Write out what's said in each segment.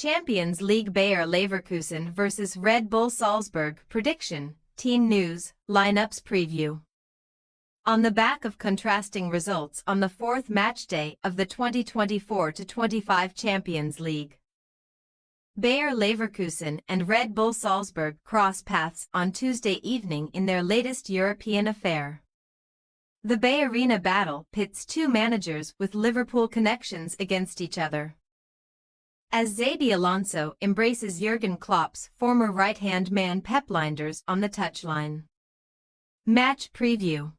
Champions League Bayer Leverkusen vs Red Bull Salzburg. Prediction, team news, lineups preview. On the back of contrasting results on the fourth matchday of the 2024-25 Champions League, Bayer Leverkusen and Red Bull Salzburg cross paths on Tuesday evening in their latest European affair. The Bay Arena battle pits two managers with Liverpool connections against each other, as Xabi Alonso embraces Jurgen Klopp's former right-hand man Pep Lijnders on the touchline. Match preview.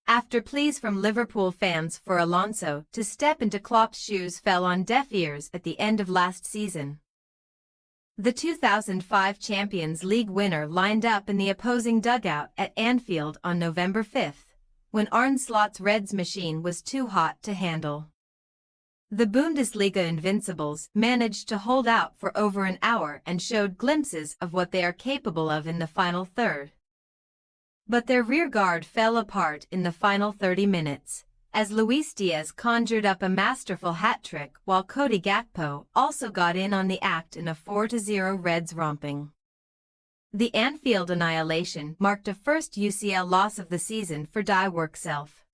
After pleas from Liverpool fans for Alonso to step into Klopp's shoes fell on deaf ears at the end of last season, the 2005 Champions League winner lined up in the opposing dugout at Anfield on November 5, when Arne Slot's Reds machine was too hot to handle. The Bundesliga Invincibles managed to hold out for over an hour and showed glimpses of what they are capable of in the final third. But their rearguard fell apart in the final 30 minutes, as Luis Diaz conjured up a masterful hat-trick while Cody Gakpo also got in on the act in a 4-0 Reds romping. The Anfield annihilation marked a first UCL loss of the season for Die Workself,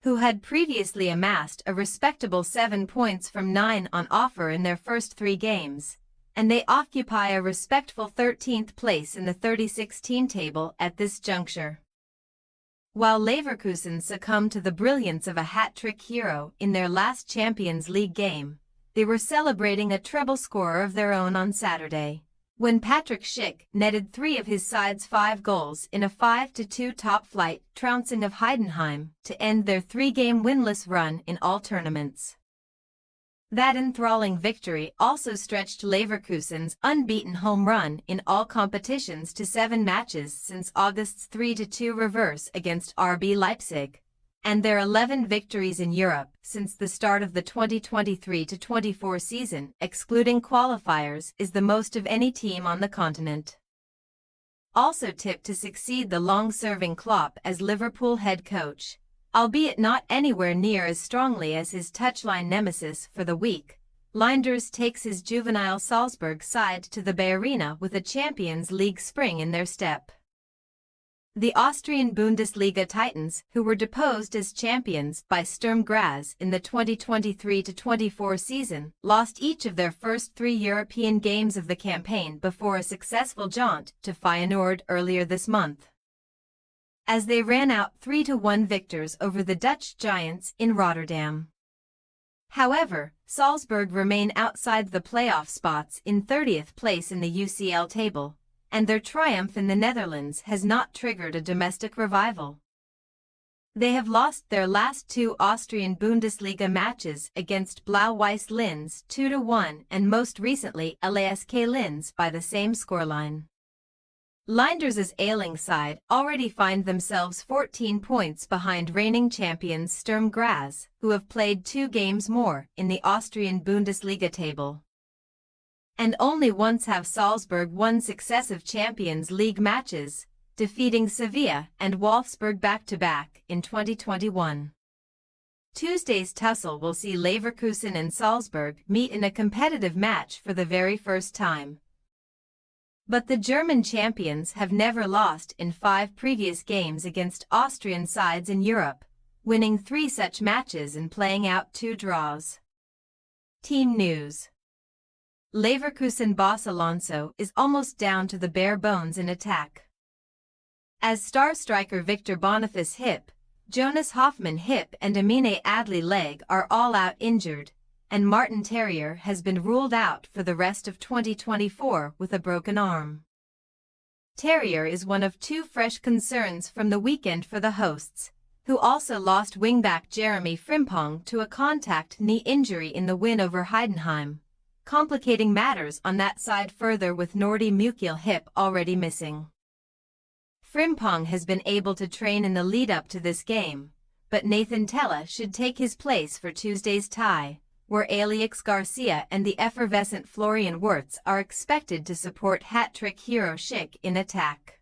who had previously amassed a respectable 7 points from 9 on offer in their first 3 games, and they occupy a respectful 13th place in the 36-team table at this juncture. While Leverkusen succumbed to the brilliance of a hat-trick hero in their last Champions League game, they were celebrating a treble scorer of their own on Saturday, when Patrick Schick netted 3 of his side's 5 goals in a 5-2 top-flight trouncing of Heidenheim to end their 3-game winless run in all tournaments. That enthralling victory also stretched Leverkusen's unbeaten home run in all competitions to 7 matches since August's 3-2 reverse against RB Leipzig, and their 11 victories in Europe since the start of the 2023-24 season, excluding qualifiers, is the most of any team on the continent. Also tipped to succeed the long-serving Klopp as Liverpool head coach, albeit not anywhere near as strongly as his touchline nemesis for the week, Lijnders takes his juvenile Salzburg side to the Bay Arena with a Champions League spring in their step. The Austrian Bundesliga Titans, who were deposed as champions by Sturm Graz in the 2023-24 season, lost each of their first 3 European games of the campaign before a successful jaunt to Feyenoord earlier this month, as they ran out 3-1 victors over the Dutch giants in Rotterdam. However, Salzburg remain outside the playoff spots in 30th place in the UCL table, and their triumph in the Netherlands has not triggered a domestic revival. They have lost their last 2 Austrian Bundesliga matches against Blau-Weiß Linz 2-1 and most recently LASK Linz by the same scoreline. Lijnders' ailing side already find themselves 14 points behind reigning champions Sturm Graz, who have played 2 games more in the Austrian Bundesliga table, and only once have Salzburg won successive Champions League matches, defeating Sevilla and Wolfsburg back-to-back in 2021. Tuesday's tussle will see Leverkusen and Salzburg meet in a competitive match for the very first time. But the German champions have never lost in 5 previous games against Austrian sides in Europe, winning 3 such matches and playing out 2 draws. Team news. Leverkusen boss Alonso is almost down to the bare bones in attack, as star striker Victor Boniface hip, Jonas Hoffmann hip and Amine Adli leg are all out injured, and Martin Terrier has been ruled out for the rest of 2024 with a broken arm. Terrier is one of 2 fresh concerns from the weekend for the hosts, who also lost wingback Jeremy Frimpong to a contact knee injury in the win over Heidenheim, complicating matters on that side further with Nordi Mukiel hip already missing. Frimpong has been able to train in the lead-up to this game, but Nathan Tella should take his place for Tuesday's tie, where Alex Garcia and the effervescent Florian Wirtz are expected to support hat-trick hero Schick in attack.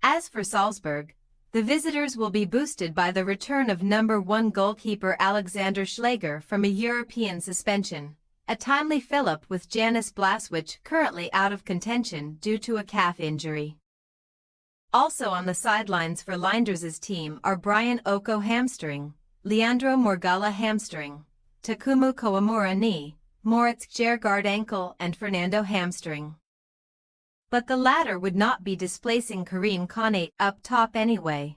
As for Salzburg, the visitors will be boosted by the return of number 1 goalkeeper Alexander Schläger from a European suspension, a timely fill-up with Janis Blaswich currently out of contention due to a calf injury. Also on the sidelines for Linders' team are Brian Oko hamstring, Leandro Morgalla hamstring, Takumu Kawamura knee, Moritz Kjærgaard ankle and Fernando hamstring. But the latter would not be displacing Karim Konate up top anyway.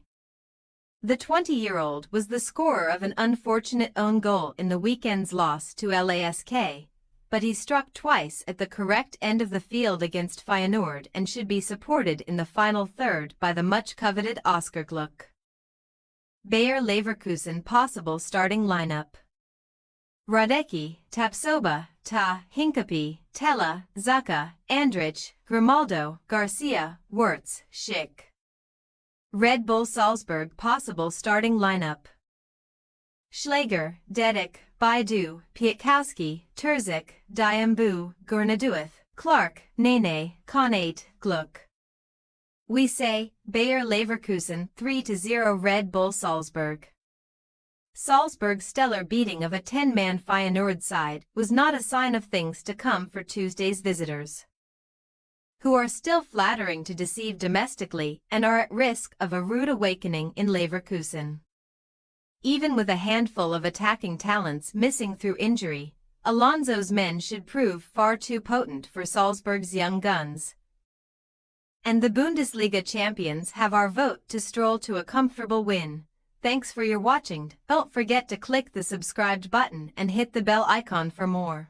The 20-year-old was the scorer of an unfortunate own goal in the weekend's loss to LASK, but he struck twice at the correct end of the field against Feyenoord and should be supported in the final third by the much-coveted Oscar Gluck. Bayer Leverkusen possible starting lineup: Radecki, Tapsoba, Ta, Hincapi, Tella, Zaka, Andrich, Grimaldo, Garcia, Wirtz, Schick. Red Bull Salzburg possible starting lineup: Schläger, Dedic, Baidu, Piatkowski, Terzic, Diambu, Gurnaduith, Clark, Nene, Konate, Gluck. We say, Bayer Leverkusen 3-0 Red Bull Salzburg. Salzburg's stellar beating of a 10-man Feyenoord side was not a sign of things to come for Tuesday's visitors, who are still flattering to deceive domestically and are at risk of a rude awakening in Leverkusen. Even with a handful of attacking talents missing through injury, Alonso's men should prove far too potent for Salzburg's young guns. And the Bundesliga champions have our vote to stroll to a comfortable win. Thanks for your watching. Don't forget to click the subscribed button and hit the bell icon for more.